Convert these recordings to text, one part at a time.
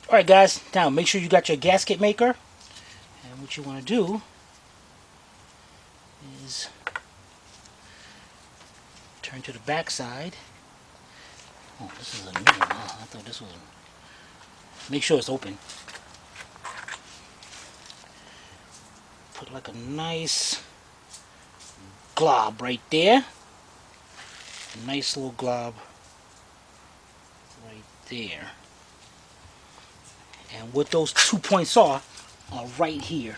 Alright guys, now make sure you got your gasket maker. And what you want to do is turn to the back side. Oh, this is a new one. Oh, I thought this was make sure it's open. Put like a nice glob right there. A nice little glob right there. And what those 2 points are right here.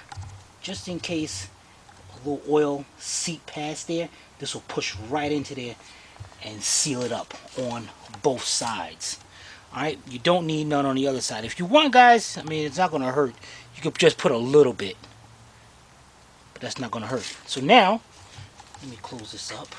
Just in case a little oil seep past there, this will push right into there and seal it up on both sides. Alright, you don't need none on the other side. If you want, guys, I mean, it's not going to hurt. You could just put a little bit. But that's not going to hurt. So now, let me close this up.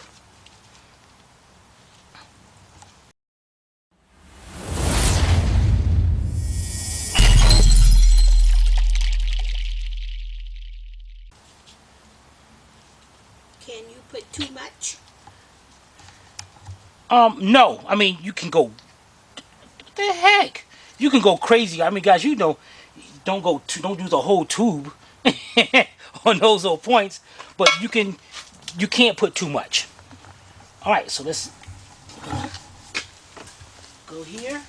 Can you put too much? No. I mean, you can go. What the heck? You can go crazy. I mean, guys, you know, don't use a whole tube on those little points, but you can't put too much. All right, so let's go here.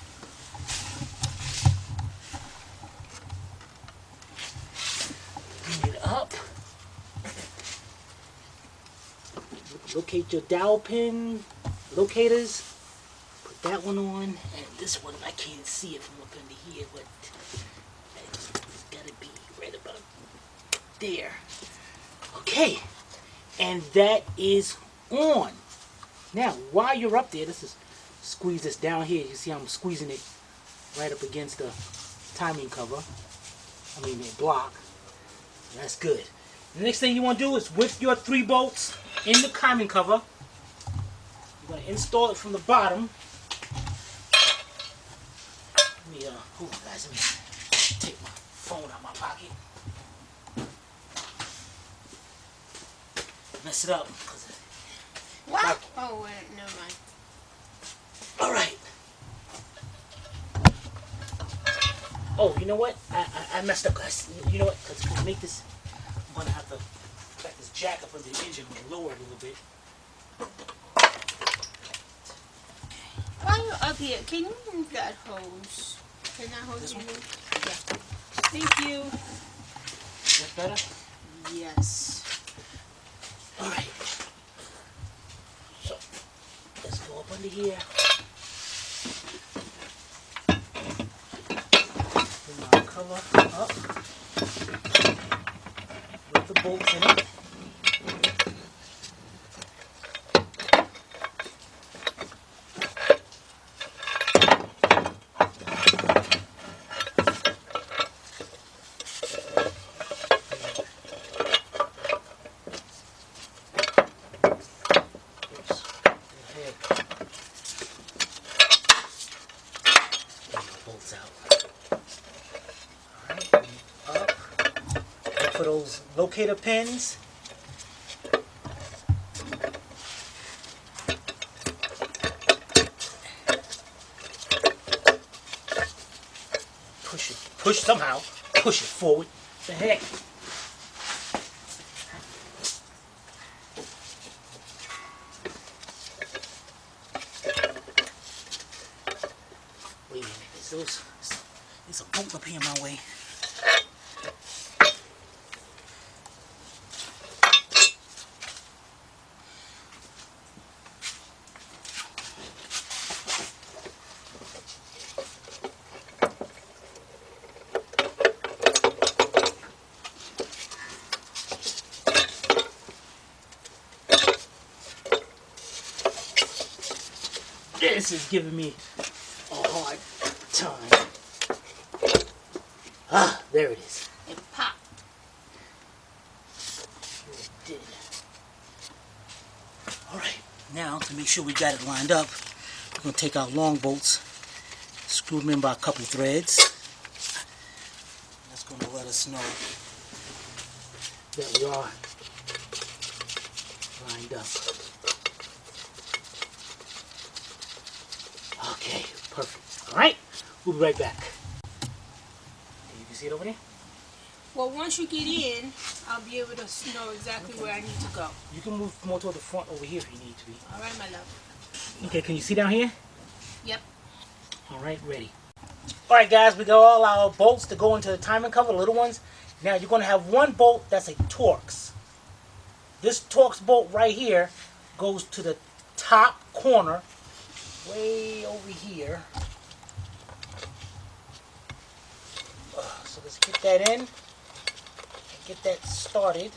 Bring it up. Locate your dowel pin locators. Put that one on, and this one I can't see it from up under here, but it's gotta be right about there. Okay, and that is on. Now, while you're up there, let's just squeeze this down here. You see I'm squeezing it right up against the timing cover. I mean the block. That's good. The next thing you want to do is with your 3 bolts in the timing cover, you're going to install it from the bottom. Let me, hold on guys, let me take my phone out of my pocket. Mess it up. What? Oh, wait, never mind. Alright. Oh, you know what? I messed up, guys. You know what? Because to make this, I'm going to have to back this jack up under the engine and lower it a little bit. While you're up here, can you move that hose? Can that hose This be one? moved? Yeah. Thank you. Is that better? Yes. Alright. So, let's go up under here. Bring our cover up with the bolts in it. Bolts out. Alright, up. Look for those locator pins. Push it. Push somehow. Push it forward. What the heck? Wait a minute. There's a bolt up here in my way. This is giving me a hard time. Ah, there it is. It popped. Sure it did. Alright, now to make sure we got it lined up, we're going to take our long bolts, screw them in by a couple threads. That's going to let us know that we are lined up. Okay, perfect. Alright, we'll be right back. see it over there? Well, once you get in, I'll be able to know exactly where I need to go. You can move more toward the front over here if you need to be. All right, my love. Okay, can you see down here? Yep. All right, ready. All right, guys, we got all our bolts to go into the timing cover, the little ones. Now, you're going to have one bolt that's a Torx. This Torx bolt right here goes to the top corner, way over here. So let's get that in and get that started.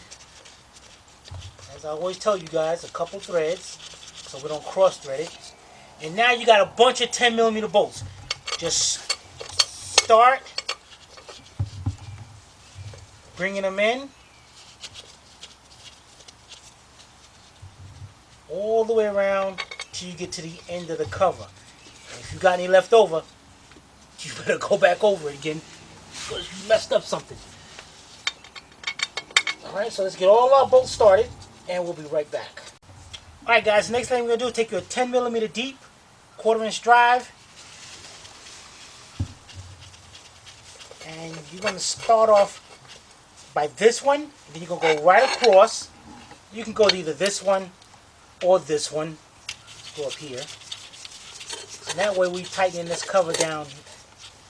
As I always tell you guys, a couple threads so we don't cross thread it. And now you got a bunch of 10mm bolts. Just start bringing them in all the way around till you get to the end of the cover. And if you got any left over, you better go back over it again because you messed up something. Alright, so let's get all our bolts started and we'll be right back. Alright guys, the next thing we're going to do is take your 10mm deep, 1/4 inch drive, and you're going to start off by this one, and then you're going to go right across. You can go to either this one or this one. Let's go up here. And that way we tighten this cover down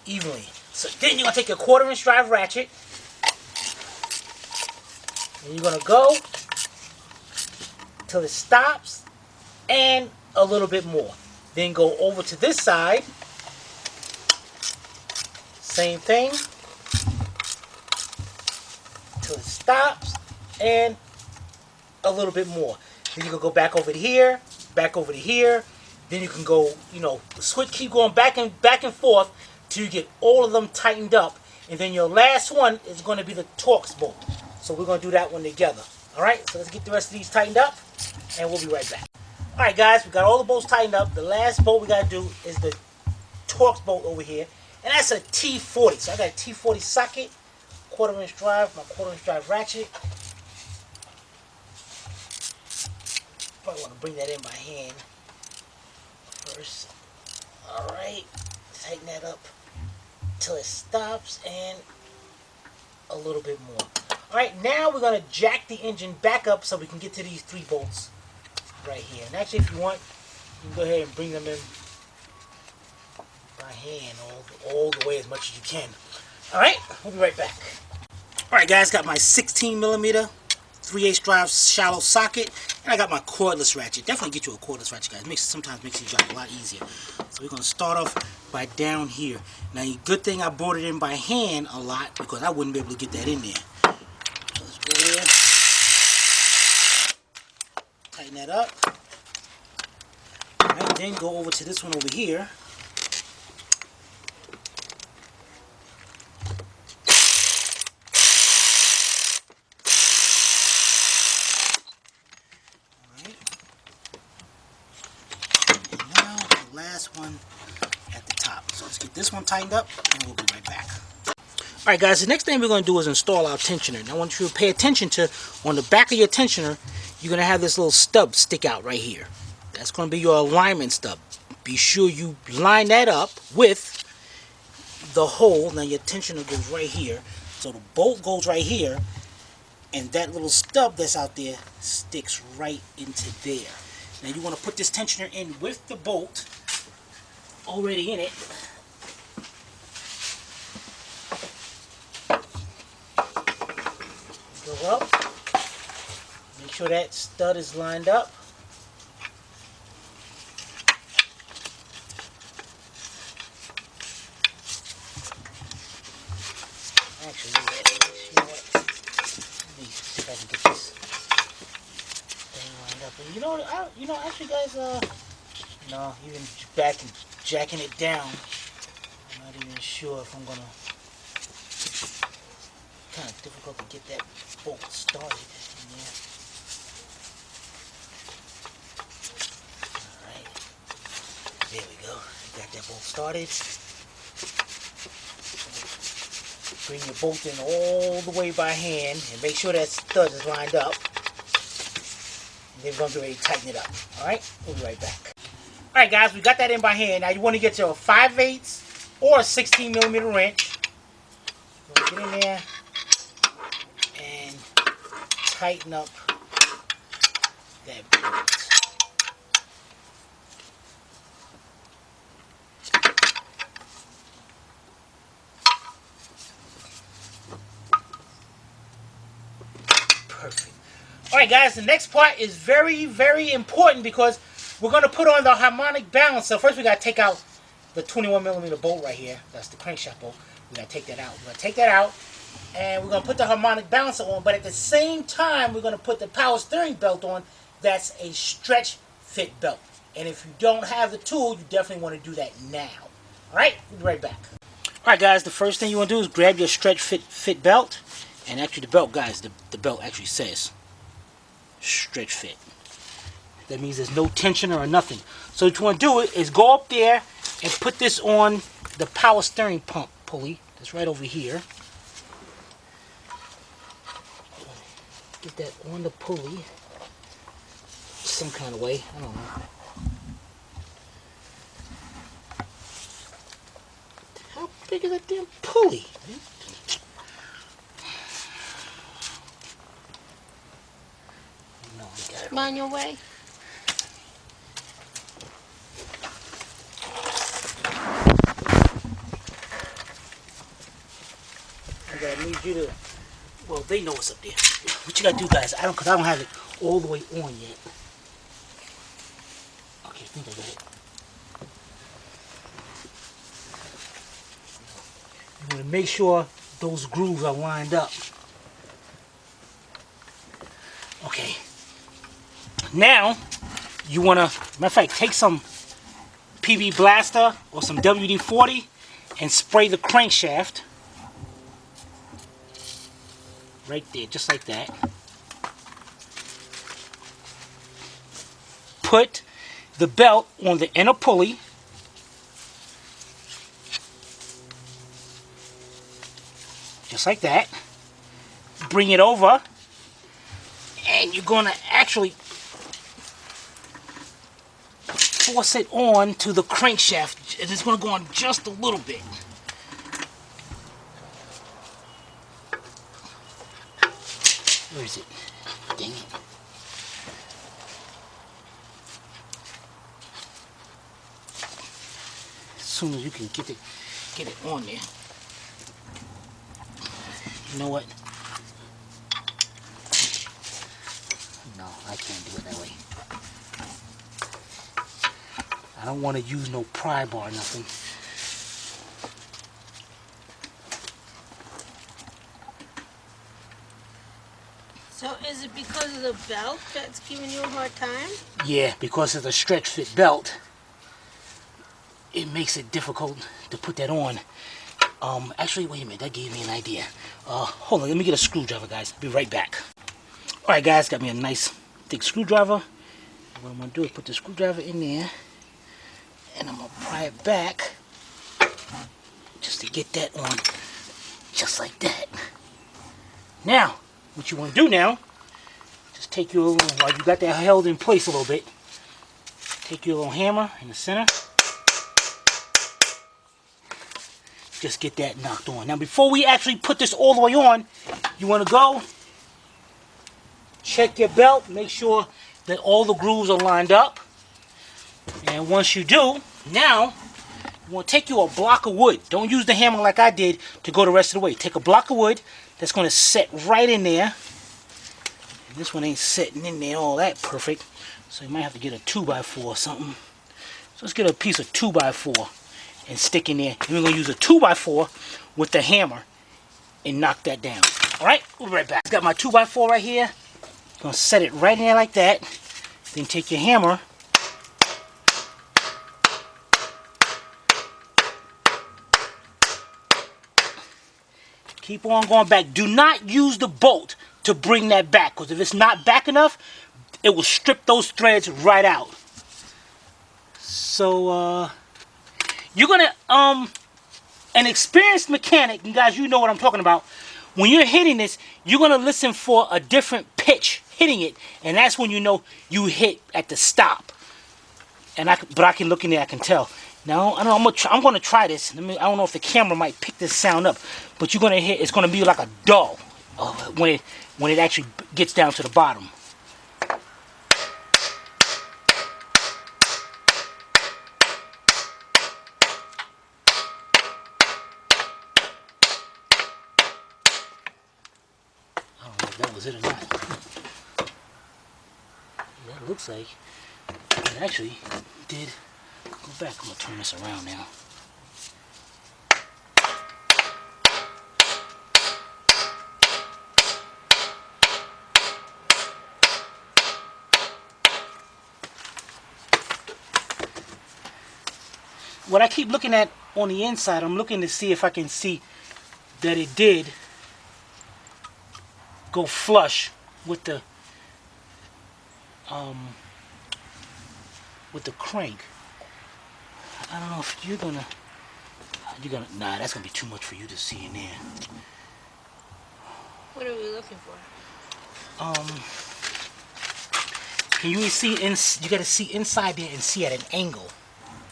evenly. So then you're going to take your 1/4 inch drive ratchet, and you're going to go till it stops and a little bit more. Then go over to this side. Same thing. Till it stops and a little bit more. Then you can go back over to here, back over to here. Then you can go, switch, keep going back and forth till you get all of them tightened up. And then your last one is going to be the Torx bolt. So we're going to do that one together. Alright, so let's get the rest of these tightened up and we'll be right back. Alright guys, we got all the bolts tightened up. The last bolt we got to do is the Torx bolt over here. And that's a T40. So I got a T40 socket, 1/4 inch drive, my 1/4 inch drive ratchet. Probably want to bring that in by hand first. Alright, tighten that up till it stops and a little bit more. Alright, now we're going to jack the engine back up so we can get to these 3 bolts right here. And actually, if you want, you can go ahead and bring them in by hand all the way as much as you can. Alright, we'll be right back. Alright guys, got my 16mm 3/8 drive shallow socket, and I got my cordless ratchet. Definitely get you a cordless ratchet, guys. Sometimes makes your job a lot easier. So we're going to start off by down here. Now, good thing I brought it in by hand a lot because I wouldn't be able to get that in there. So let's go there. Tighten that up. Alright, then go over to this one over here. Last one at the top. So let's get this one tightened up and we'll be right back. Alright guys, the next thing we're going to do is install our tensioner. Now I want you to pay attention to, on the back of your tensioner, you're going to have this little stub stick out right here. That's going to be your alignment stub. Be sure you line that up with the hole. Now your tensioner goes right here. So the bolt goes right here, and that little stub that's out there sticks right into there. Now you want to put this tensioner in with the bolt already in it. Go up. Make sure that stud is lined up. Actually, you know what? Let me see if I can get this thing lined up. And actually, guys, no, even jacking it down, I'm not even sure if I'm gonna. Kind of difficult to get that bolt started in there. Alright, there we go. Got that bolt started. Bring your bolt in all the way by hand and make sure that stud is lined up. And then we're going to be ready to tighten it up. Alright, we'll be right back. Alright guys, we got that in by hand. Now you want to get your 5/8 or a 16mm wrench. Get in there and tighten up that bolt. Perfect. Alright guys, the next part is very, very important because we're going to put on the harmonic balancer. First we got to take out the 21mm bolt right here. That's the crankshaft bolt. We got to take that out. We're going to take that out and we're going to put the harmonic balancer on. But at the same time, we're going to put the power steering belt on. That's a stretch fit belt. And if you don't have the tool, you definitely want to do that now. Alright, we'll be right back. Alright guys, the first thing you want to do is grab your stretch fit belt. And actually the belt, guys, the belt actually says stretch fit. That means there's no tension or nothing. So what you want to do is go up there and put this on the power steering pump pulley. That's right over here. Get that on the pulley some kind of way. I don't know. How big is that damn pulley? No, I got it. I'm on your way. I need you to, well, they know what's up there. What you gotta do, guys, because I don't have it all the way on yet. Okay, I think I got it. You want to make sure those grooves are lined up. Okay. Now, you want to, matter of fact, take some PB Blaster or some WD-40 and spray the crankshaft. Right there, just like that. Put the belt on the inner pulley. Just like that. Bring it over. And you're going to actually force it on to the crankshaft. And it's going to go on just a little bit. Where is it? Dang it. As soon as you can get it on there. You know what? No, I can't do it that way. I don't want to use no pry bar or nothing. So is it because of the belt that's giving you a hard time? Yeah, because of the stretch fit belt, it makes it difficult to put that on. Actually, wait a minute, that gave me an idea. Hold on, let me get a screwdriver, guys. Be right back. Alright, guys, got me a nice thick screwdriver. What I'm going to do is put the screwdriver in there, and I'm going to pry it back, just to get that on, just like that. Now, what you want to do now, just take your little, while you got that held in place a little bit, take your little hammer in the center, just get that knocked on. Now before we actually put this all the way on, you want to go, check your belt, make sure that all the grooves are lined up, and once you do, now, you want to take you a block of wood. Don't use the hammer like I did to go the rest of the way. Take a block of wood that's going to set right in there. And this one ain't setting in there all that perfect. So you might have to get a 2x4 or something. So let's get a piece of 2x4 and stick in there. And we're going to use a 2x4 with the hammer and knock that down. Alright, we'll be right back. Got my 2x4 right here. Going to set it right in there like that. Then take your hammer. Keep on going back. Do not use the bolt to bring that back, because if it's not back enough, it will strip those threads right out. So, you're going to, an experienced mechanic, and guys, you know what I'm talking about, when you're hitting this, you're going to listen for a different pitch hitting it, and that's when you know you hit at the stop. And but I can look in there, I can tell. Now I know I'm gonna try this. I don't know if the camera might pick this sound up, but you're gonna hear it's gonna be like a dull when it actually gets down to the bottom. I don't know if that was it or not. That looks like it actually did. Go back. I'm gonna turn this around now. What I keep looking at on the inside, I'm looking to see if I can see that it did go flush with the crank. I don't know if you're gonna nah, that's gonna be too much for you to see in there. What are we looking for? Can you see you gotta see inside there and see at an angle.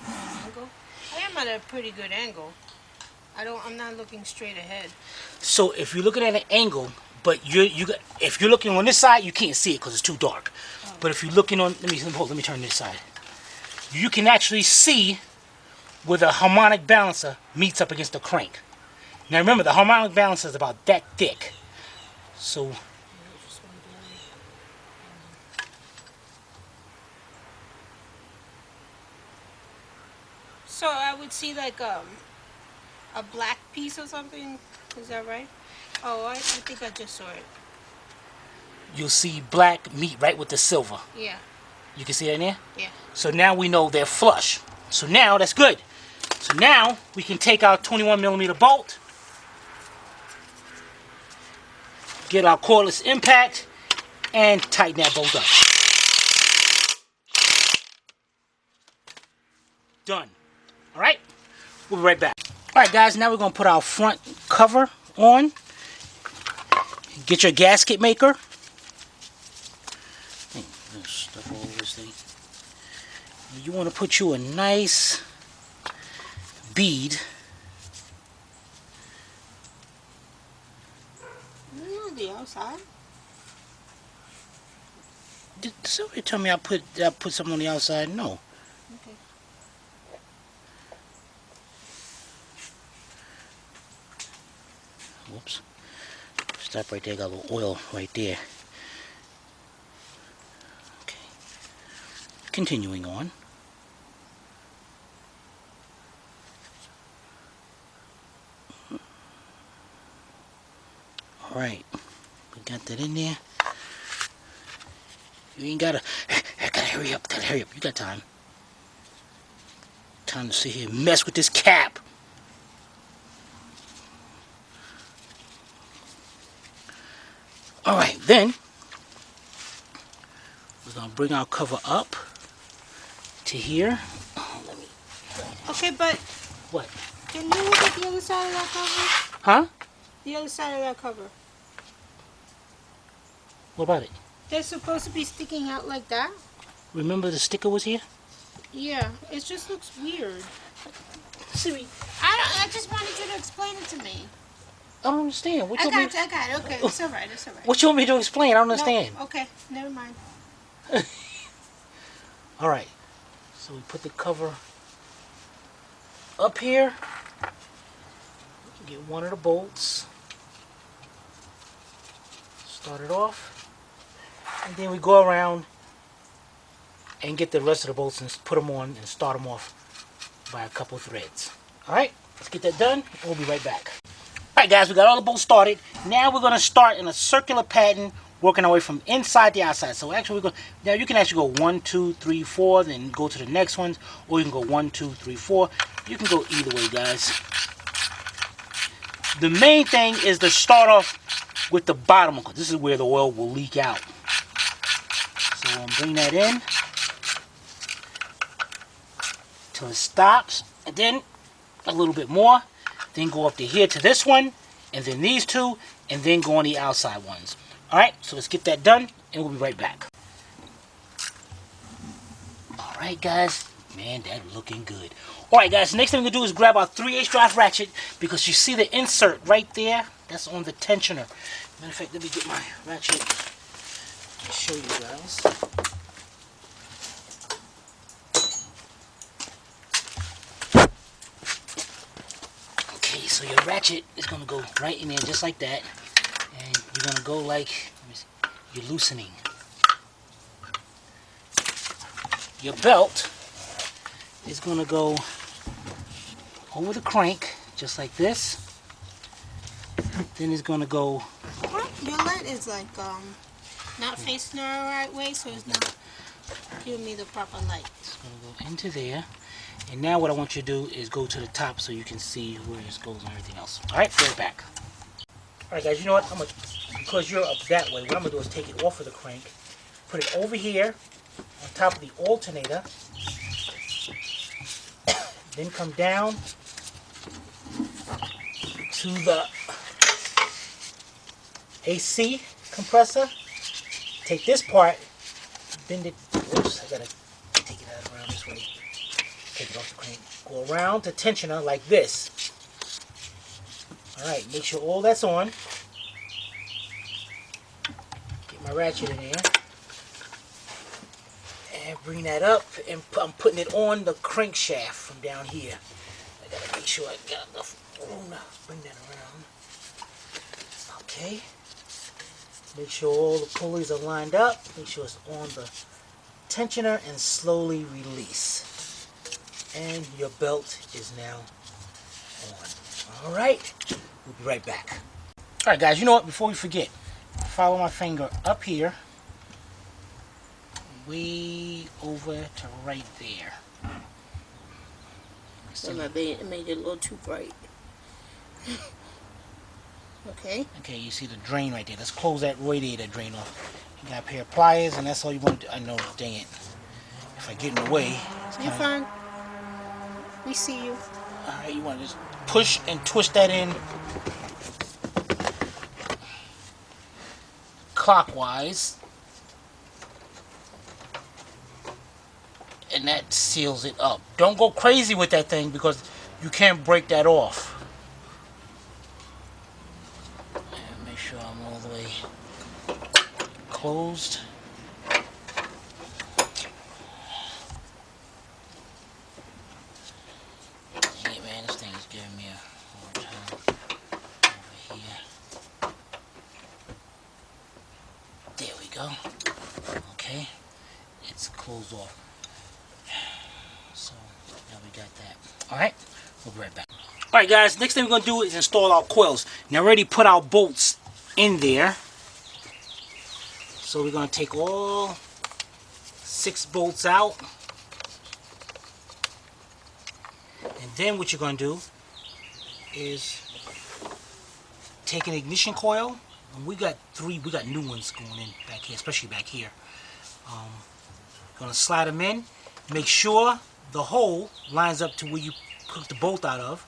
Angle? I am at a pretty good angle. I'm not looking straight ahead. So if you're looking at an angle, but if you're looking on this side, you can't see it because it's too dark. Oh. But if you're looking on, let me turn this side. You can actually see where the harmonic balancer meets up against the crank. Now remember, the harmonic balancer is about that thick. So I would see like a black piece or something. Is that right? Oh, I think I just saw it. You'll see black meet right with the silver. Yeah. You can see that in there? Yeah. So now we know they're flush. So now that's good. So now we can take our 21mm bolt, get our cordless impact, and tighten that bolt up. Done. All right? We'll be right back. All right, guys, now we're going to put our front cover on. Get your gasket maker. Stuff all over this thing. You want to put you a nice bead. On the outside? Did somebody tell me I put something on the outside? No. Okay. Whoops. Stop right there. Got a little oil right there. Okay. Continuing on. Alright. We got that in there. You ain't gotta hurry up. Gotta hurry up. You got time. Time to sit here and mess with this cap. Alright, then we're gonna bring our cover up to here. Oh, okay, but what? Can you look at the other side of that cover? Huh? The other side of that cover. What about it? They're supposed to be sticking out like that. Remember the sticker was here? Yeah, it just looks weird. Siri. I just wanted you to explain it to me. I don't understand. I got it. Okay, it's alright. What you want me to explain? I don't understand. No, okay, never mind. Alright. So we put the cover up here. Get one of the bolts. Start it off. And then we go around and get the rest of the bolts and put them on and start them off by a couple threads. Alright, let's get that done. We'll be right back. Alright guys, we got all the bolts started. Now we're going to start in a circular pattern, working our way from inside to outside. So actually, now you can actually go 1, 2, 3, 4, then go to the next ones, or you can go 1, 2, 3, 4. You can go either way, guys. The main thing is to start off with the bottom, because this is where the oil will leak out. So I'm bring that in till it stops, and then a little bit more. Then go up to here to this one, and then these two, and then go on the outside ones. Alright, so let's get that done, and we'll be right back. Alright guys, Man, that looking good. Alright guys, next thing we're going to do is grab our 3/8 drive ratchet, because you see the insert right there? That's on the tensioner. Matter of fact, let me get my ratchet to show you guys. Okay, so your ratchet is going to go right in there just like that. And you're going to go like, let me see, you're loosening. Your belt is going to go over the crank, just like this. Then it's going to go... What? Your light is like not facing the right way, so it's not giving me the proper light. It's going to go into there. And now what I want you to do is go to the top so you can see where it goes and everything else. Alright, go back. Alright guys, you know what? Because you're up that way, what I'm going to do is take it off of the crank, put it over here on top of the alternator, then come down to the AC compressor. Take this part, bend it. Oops, I gotta take it out around this way. Take it off the crank. Go around to tensioner like this. Alright, make sure all that's on. Get my ratchet in there. And bring that up, and I'm putting it on the crankshaft from down here. I gotta make sure I got enough room to bring that around. Okay. Make sure all the pulleys are lined up. Make sure it's on the tensioner and slowly release. And your belt is now on. Alright, we'll be right back. Alright guys, you know what? Before we forget, follow my finger up here. Way over to right there. So I made it a little too bright. Okay. Okay, you see the drain right there. Let's close that radiator drain off. You got a pair of pliers, and that's all you want to do. I know, dang it. If I get in the way... You're fine. We see you. Alright, you want to just push and twist that in clockwise. And that seals it up. Don't go crazy with that thing because you can't break that off. And make sure I'm all the way closed. Hey man, this thing is giving me a hard time over here. There we go. Okay, it's closed off. So now we got that. Alright, we'll be right back. Alright guys, next thing we're going to do is install our coils. Now I already put our bolts in there. So we're going to take all 6 bolts out. And then what you're going to do is take an ignition coil. And we got new ones going in back here, especially back here. Going to slide them in. Make sure the hole lines up to where you took the bolt out of.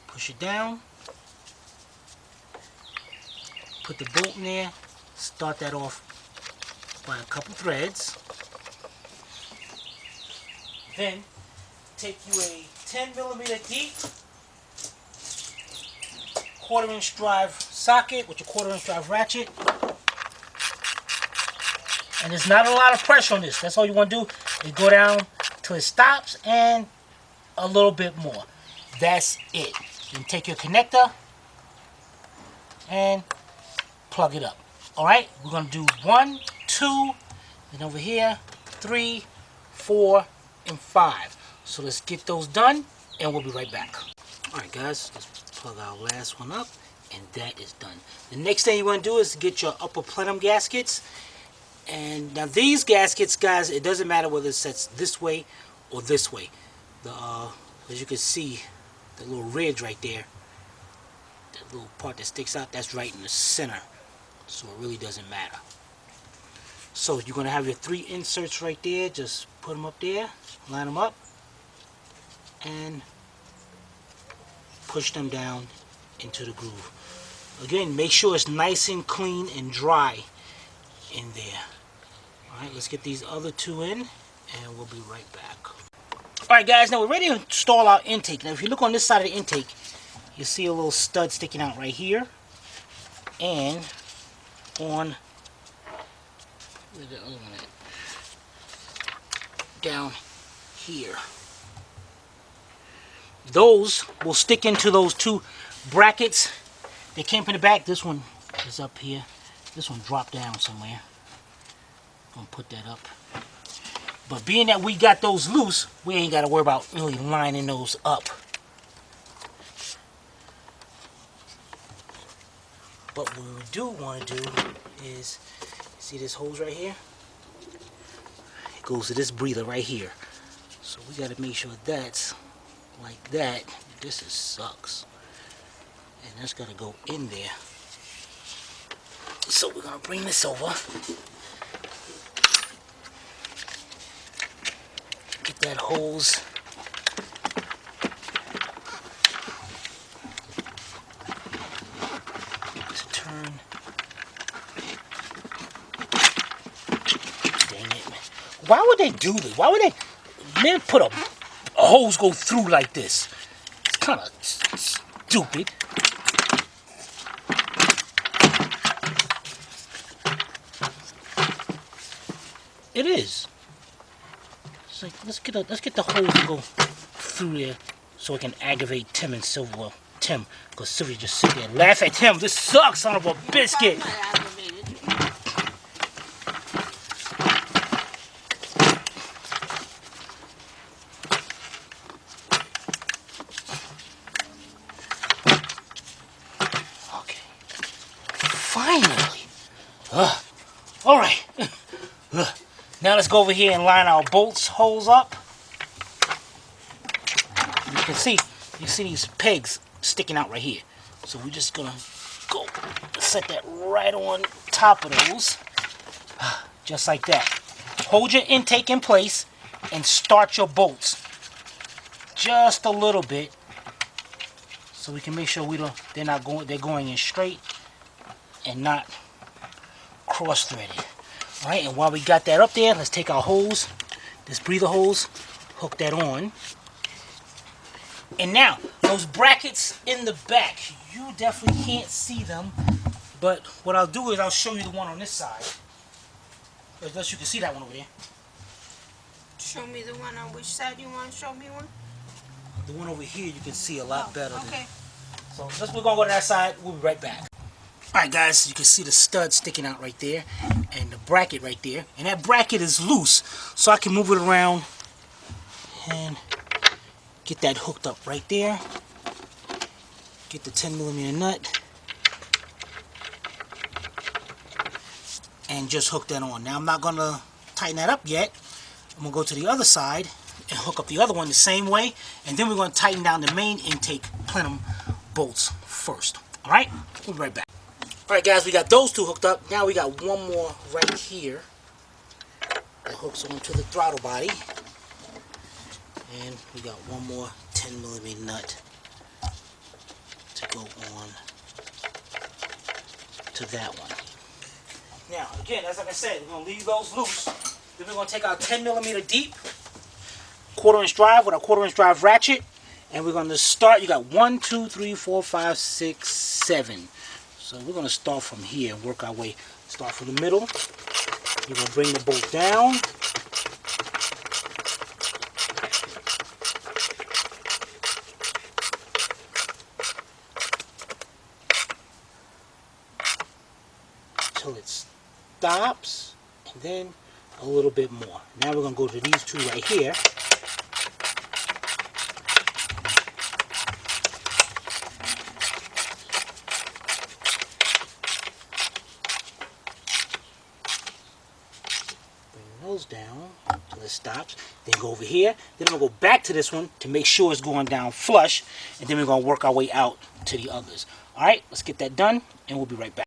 Push it down. Put the bolt in there. Start that off by a couple threads. Then take you a 10mm deep 1/4" drive socket with your 1/4" drive ratchet. And there's not a lot of pressure on this. That's all you want to do is go down till it stops and a little bit more. That's it. Then take your connector and plug it up. Alright, we're going to do 1, 2, then over here, 3, 4, and 5. So let's get those done and we'll be right back. Alright guys, let's plug our last one up and that is done. The next thing you want to do is get your upper plenum gaskets. And now these gaskets, guys, it doesn't matter whether it sets this way or this way. As you can see, the little ridge right there, that little part that sticks out, that's right in the center. So it really doesn't matter. So you're going to have your 3 inserts right there. Just put them up there, line them up, and push them down into the groove. Again, make sure it's nice and clean and dry in there. Alright, let's get these other 2 in and we'll be right back. Alright guys, now we're ready to install our intake. Now if you look on this side of the intake, you see a little stud sticking out right here. And on where's the other one at? Down here. Those will stick into those two brackets. They came from the back. This one is up here. This one dropped down somewhere. I'm gonna put that up. But being that we got those loose, we ain't got to worry about really lining those up. But what we do want to do is, see this hose right here? It goes to this breather right here. So we got to make sure that's like that. This is sucks. And that's got to go in there. So we're going to bring this over. Get that hose. Just turn. Dang it, man. Why would they do this? Why would they put a hose go through like this? It's kind of stupid. It is. It's like let's get the hose to go through there so it can aggravate Tim and Sylvia. Well, Tim, because Sylvia just sit there and laugh at Tim. This sucks, son of a biscuit. I'm not aggravated. Okay. Finally. All right. Now let's go over here and line our bolts holes up. You see these pegs sticking out right here. So we're just gonna go set that right on top of those. Just like that. Hold your intake in place and start your bolts just a little bit so we can make sure they're going in straight and not cross-threaded. Alright, and while we got that up there, let's take our hose, this breather hose, hook that on. And now, those brackets in the back, you definitely can't see them, but what I'll do is I'll show you the one on this side. Unless you can see that one over there. Show me the one on which side you want to show me one? The one over here you can see a lot better. Okay. So we're going to go to that side, we'll be right back. Alright guys, you can see the stud sticking out right there and the bracket right there, and that bracket is loose, so I can move it around and get that hooked up right there. Get the 10mm nut and just hook that on. Now I'm not going to tighten that up yet. I'm going to go to the other side and hook up the other one the same way, and then we're going to tighten down the main intake plenum bolts first. Alright, we'll be right back. Alright guys, we got those two hooked up. Now we got one more right here that hooks onto the throttle body. And we got one more 10mm nut to go on to that one. Now, again, as like I said, we're going to leave those loose. Then we're going to take our 10mm deep 1/4" drive with a 1/4" drive ratchet. And we're going to start. You got 1, 2, 3, 4, 5, 6, 7. So we're going to start from here and work our way. Start from the middle. You're going to bring the bolt down. Until it stops. And then a little bit more. Now we're going to go to these two right here. Down till it stops, then go over here, then I'm going to go back to this one to make sure it's going down flush, and then we're going to work our way out to the others. Alright, let's get that done and we'll be right back.